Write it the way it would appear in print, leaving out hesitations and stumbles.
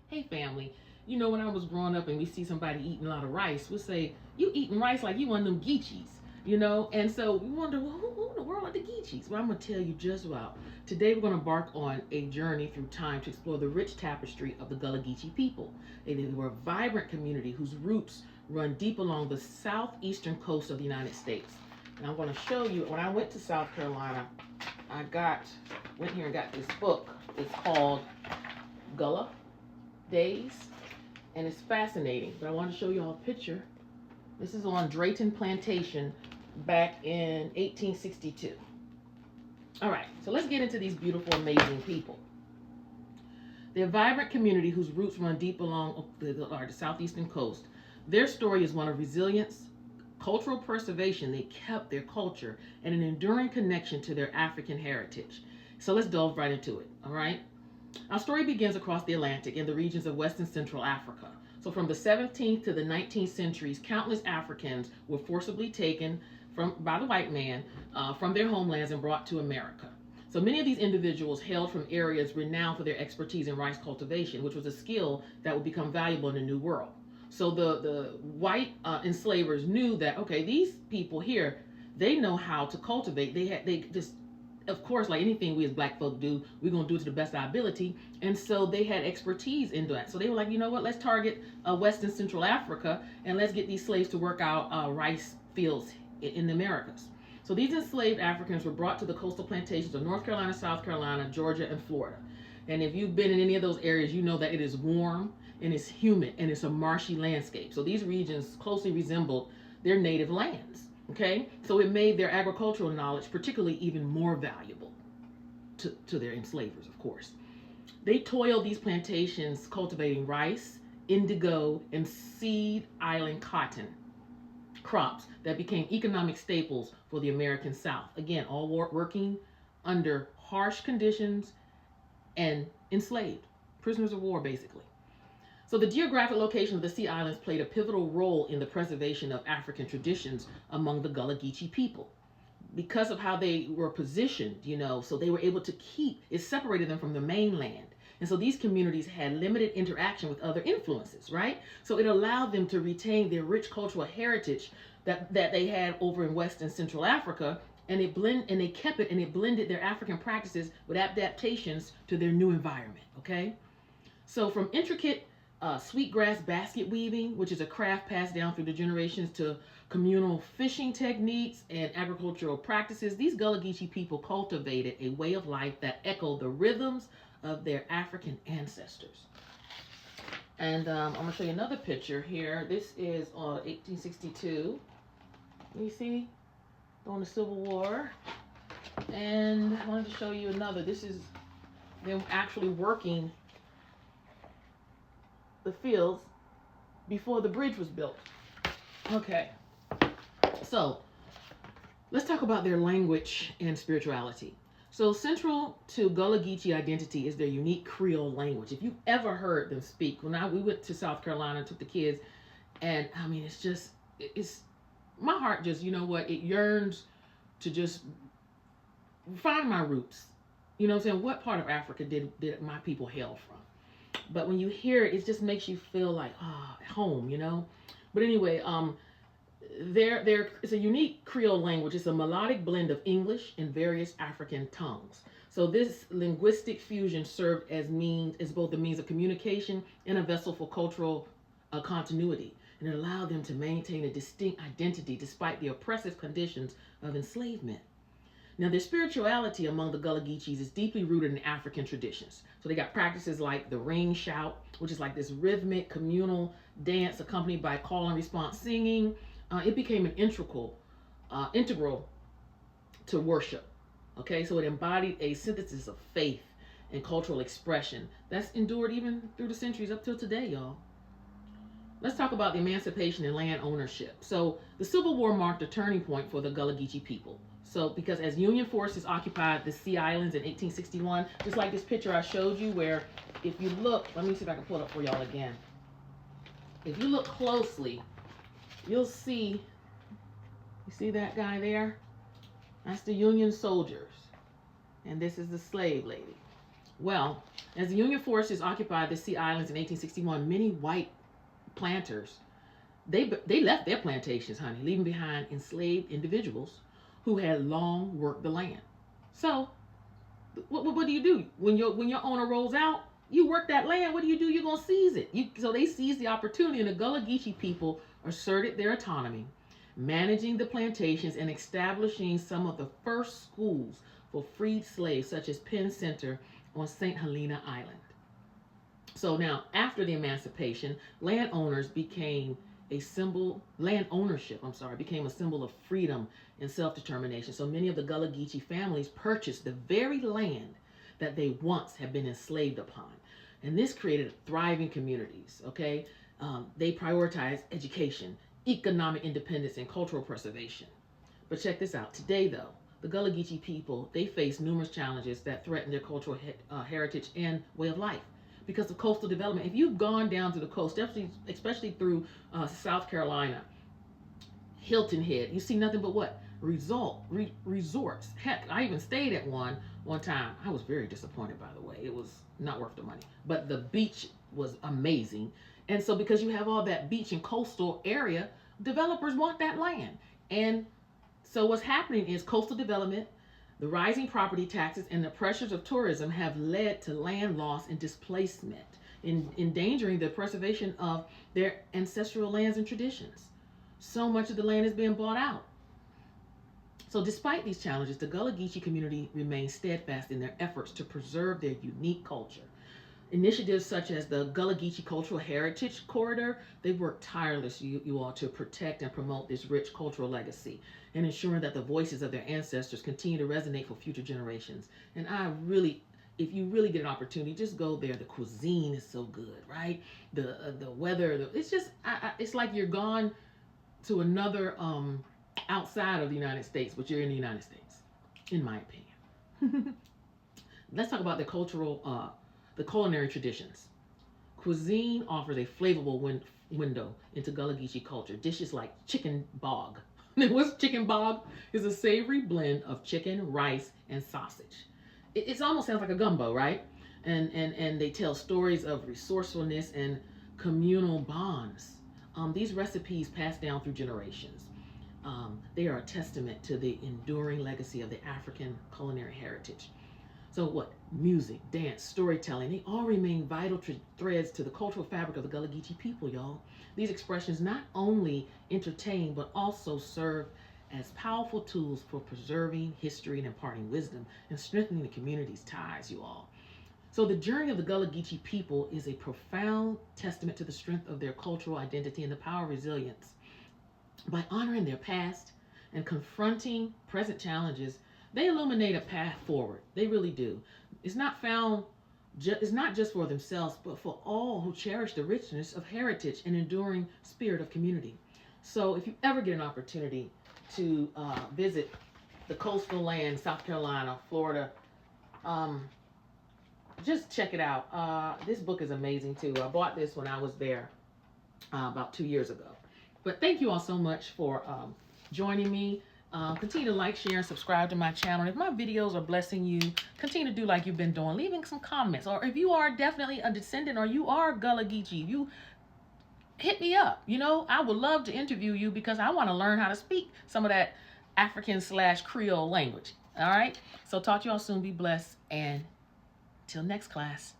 Hey family, you know when I was growing up and we see somebody eating a lot of rice, we'll say, you eating rice like you one of them Geechies, you know? And so we wonder, well, who in the world are the Geechies? Well, I'm going to tell you just about. Today we're going to embark on a journey through time to explore the rich tapestry of the Gullah Geechee people. They were a vibrant community whose roots run deep along the southeastern coast of the United States. And I'm going to show you, when I went to South Carolina, went here and got this book. It's called Gullah Days, and it's fascinating. But I want to show you all a picture. This is on Drayton Plantation back in 1862. All right, so let's get into these beautiful, amazing people. They're a vibrant community whose roots run deep along the southeastern coast. Their story is one of resilience, cultural preservation. They kept their culture and an enduring connection to their African heritage. So let's delve right into it, all right? Our story begins across the Atlantic in the regions of West and Central Africa. So from the 17th to the 19th centuries, countless Africans were forcibly taken by the white man from their homelands and brought to America. So many of these individuals hailed from areas renowned for their expertise in rice cultivation, which was a skill that would become valuable in the New World. So the white enslavers knew that, okay, these people here, they know how to cultivate. They just, of course, like anything we as black folk do, we're going to do it to the best of our ability. And so they had expertise in that. So they were like, you know what, let's target West and Central Africa and let's get these slaves to work out rice fields in the Americas. So these enslaved Africans were brought to the coastal plantations of North Carolina, South Carolina, Georgia, and Florida. And if you've been in any of those areas, you know that it is warm and it's humid and it's a marshy landscape. So these regions closely resembled their native lands. Okay, so it made their agricultural knowledge particularly even more valuable to their enslavers, of course. They toiled these plantations cultivating rice, indigo, and seed island cotton crops that became economic staples for the American South. Again, all working under harsh conditions and enslaved, prisoners of war, basically. So the geographic location of the Sea Islands played a pivotal role in the preservation of African traditions among the Gullah Geechee people. Because of how they were positioned, so they were able to it separated them from the mainland. And so these communities had limited interaction with other influences, right? So it allowed them to retain their rich cultural heritage that they had over in West and Central Africa, and they kept it, and it blended their African practices with adaptations to their new environment, okay? So from intricate sweetgrass basket weaving, which is a craft passed down through the generations, to communal fishing techniques and agricultural practices, these Gullah Geechee people cultivated a way of life that echoed the rhythms of their African ancestors. And I'm going to show you another picture here. This is 1862. You see, during the Civil War. And I wanted to show you another. This is them actually working the fields before the bridge was built. Okay, so let's talk about their language and spirituality. So central to Gullah Geechee identity is their unique Creole language. If you've ever heard them speak, we went to South Carolina, took the kids, and I mean, it's my heart just, it yearns to just find my roots. You know what I'm saying? What part of Africa did my people hail from? But when you hear it, it just makes you feel like, home, But anyway, it's a unique Creole language. It's a melodic blend of English and various African tongues. So this linguistic fusion served as both a means of communication and a vessel for cultural continuity. And it allowed them to maintain a distinct identity despite the oppressive conditions of enslavement. Now, their spirituality among the Gullah Geechees is deeply rooted in African traditions. So they got practices like the ring shout, which is like this rhythmic communal dance accompanied by call and response singing. It became an integral to worship. Okay, so it embodied a synthesis of faith and cultural expression that's endured even through the centuries up till today, y'all. Let's talk about the emancipation and land ownership. So the Civil War marked a turning point for the Gullah Geechee people. So because as Union forces occupied the Sea Islands in 1861, just like this picture I showed you, where if you look, let me see if I can pull it up for y'all again. If you look closely, you'll see, you see that guy there? That's the Union soldiers. And this is the slave lady. Well, as the Union forces occupied the Sea Islands in 1861, many white planters they left their plantations, honey, leaving behind enslaved individuals who had long worked the land. So, what do you do when your owner rolls out? You work that land. What do? You're gonna seize it. So they seized the opportunity, and the Gullah Geechee people asserted their autonomy, managing the plantations and establishing some of the first schools for freed slaves, such as Penn Center on St. Helena Island. So now, after the emancipation, land ownership, became a symbol of freedom and self-determination. So many of the Gullah Geechee families purchased the very land that they once had been enslaved upon. And this created thriving communities, okay? They prioritized education, economic independence, and cultural preservation. But check this out. Today, though, the Gullah Geechee people, they face numerous challenges that threaten their cultural heritage and way of life because of coastal development. If you've gone down to the coast, especially through South Carolina, Hilton Head, you see nothing but what? Resorts. Heck, I even stayed at one time. I was very disappointed, by the way. It was not worth the money. But the beach was amazing. And so because you have all that beach and coastal area, developers want that land. And so what's happening is coastal development, the rising property taxes, and the pressures of tourism have led to land loss and displacement, endangering the preservation of their ancestral lands and traditions. So much of the land is being bought out. So despite these challenges, the Gullah Geechee community remains steadfast in their efforts to preserve their unique culture. Initiatives such as the Gullah Geechee Cultural Heritage Corridor, they've worked tirelessly, you all, to protect and promote this rich cultural legacy and ensuring that the voices of their ancestors continue to resonate for future generations. And if you really get an opportunity, just go there. The cuisine is so good, right? The weather, it's like you're gone to another outside of the United States, but you're in the United States, in my opinion. Let's talk about the culinary traditions. Cuisine offers a flavorful window into Gullah Geechee culture. Dishes like chicken bog. What's chicken bog? It's a savory blend of chicken, rice, and sausage. It almost sounds like a gumbo, right? And they tell stories of resourcefulness and communal bonds. These recipes passed down through generations. They are a testament to the enduring legacy of the African culinary heritage. So what? Music, dance, storytelling, they all remain vital threads to the cultural fabric of the Gullah Geechee people, y'all. These expressions not only entertain, but also serve as powerful tools for preserving history and imparting wisdom and strengthening the community's ties, you all. So the journey of the Gullah Geechee people is a profound testament to the strength of their cultural identity and the power of resilience. By honoring their past and confronting present challenges, they illuminate a path forward. They really do. It's not just for themselves, but for all who cherish the richness of heritage and enduring spirit of community. So if you ever get an opportunity to visit the coastal land, South Carolina, Florida, just check it out. This book is amazing too. I bought this when I was there about 2 years ago. But thank you all so much for joining me. Continue to like, share, and subscribe to my channel. And if my videos are blessing you, continue to do like you've been doing, leaving some comments. Or if you are definitely a descendant or you are Gullah Geechee, you hit me up. I would love to interview you because I want to learn how to speak some of that African/Creole language. All right? So talk to you all soon. Be blessed. And till next class.